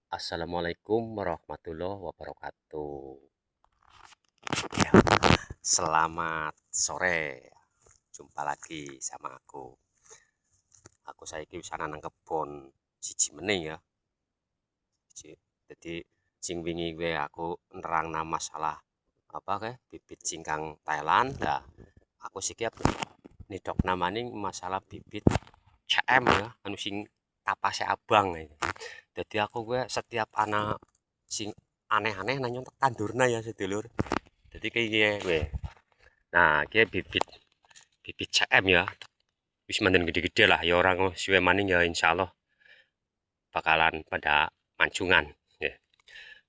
Assalamualaikum warahmatullahi wabarakatuh. Ya, selamat sore. Jumpa lagi sama aku. Aku saiki wis ana nang kebon siji meneh ya. Jadi sing wingi kuwi aku nerangna masalah apa kae bibit singkang Thailand. Nah, aku siki nidok namaning masalah bibit CM ya, anu sing tapase abang. Jadi aku gue setiap anak sing aneh-aneh nanya tandurna ya sedulur. Jadi kayak gue. Nah, kayak bibit bibit CM ya. Wis manden gede-gede lah ya orang suwe maning ya insyaallah bakalan pada mancungan ya.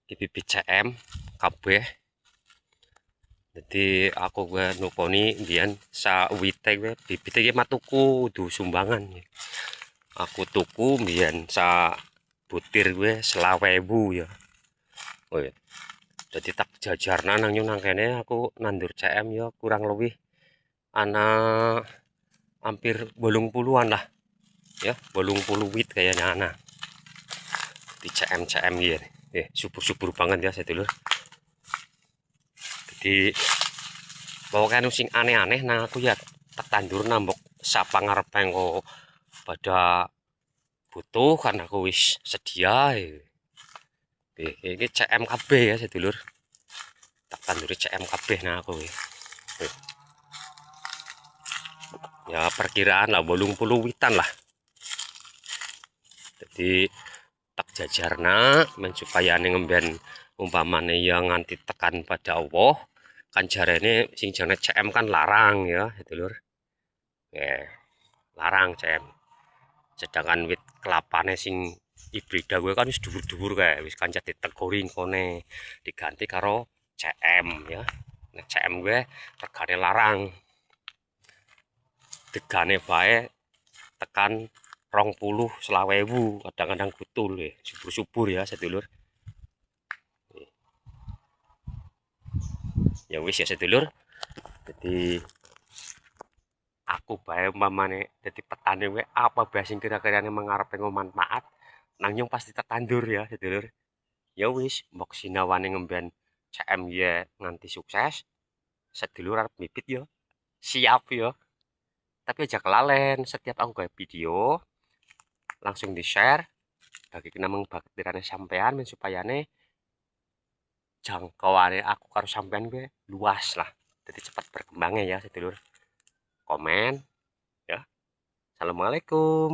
Ki bibit CM kabeh. Jadi aku gue nukoni biyen sawite gue bibit iki matuku du sumbangan ya. Aku tuku biyen sa butir gue 20.000 ya. Oh ya. Jadi tak jajarna nang nang kene aku nandur CM ya kurang lebih anak hampir 80-an lah ya 80 wit kayaknya anak di CM gitu subur-subur banget ya sedulur. Jadi pokoknya sing aneh-aneh nah aku ya tak tandur nambok sapa ngarepe kok pada butuh karena aku wis sedia ini CMKB ya sedulur, tak tanduri CMKB nah aku ya perkiraan lah 80 witan lah. Jadi tak jajarna men supaya ngemben umpamane yang nganti tekan pada Allah kan jarene sing jane CM kan larang ya sedulur ya larang CM, sedangkan wit kelapane sing hibrida gue kan wis dhuwur-dhuwur kae wis kancet ditegori kone diganti karo CM ya. Nah, CM gue regane larang degane bae tekan 20.000 kadang-kadang betul ya subur-subur ya sedulur. Ya wis ya sedulur, jadi aku bae umpamane dadi petani we apa bae sing kira-kira mengarep manfaat nang nyung pasti tetandur ya sedulur. Ya wis mbok sinawane ngemben CM ya nganti sukses sedulur arep bibit ya siap ya, tapi aja kelalen setiap aku gawe video langsung di share bagi namung baktirane sampean men supayane jangkauane aku karo sampean gue luas lah jadi cepat berkembangnya ya sedulur. Komen ya. Assalamualaikum.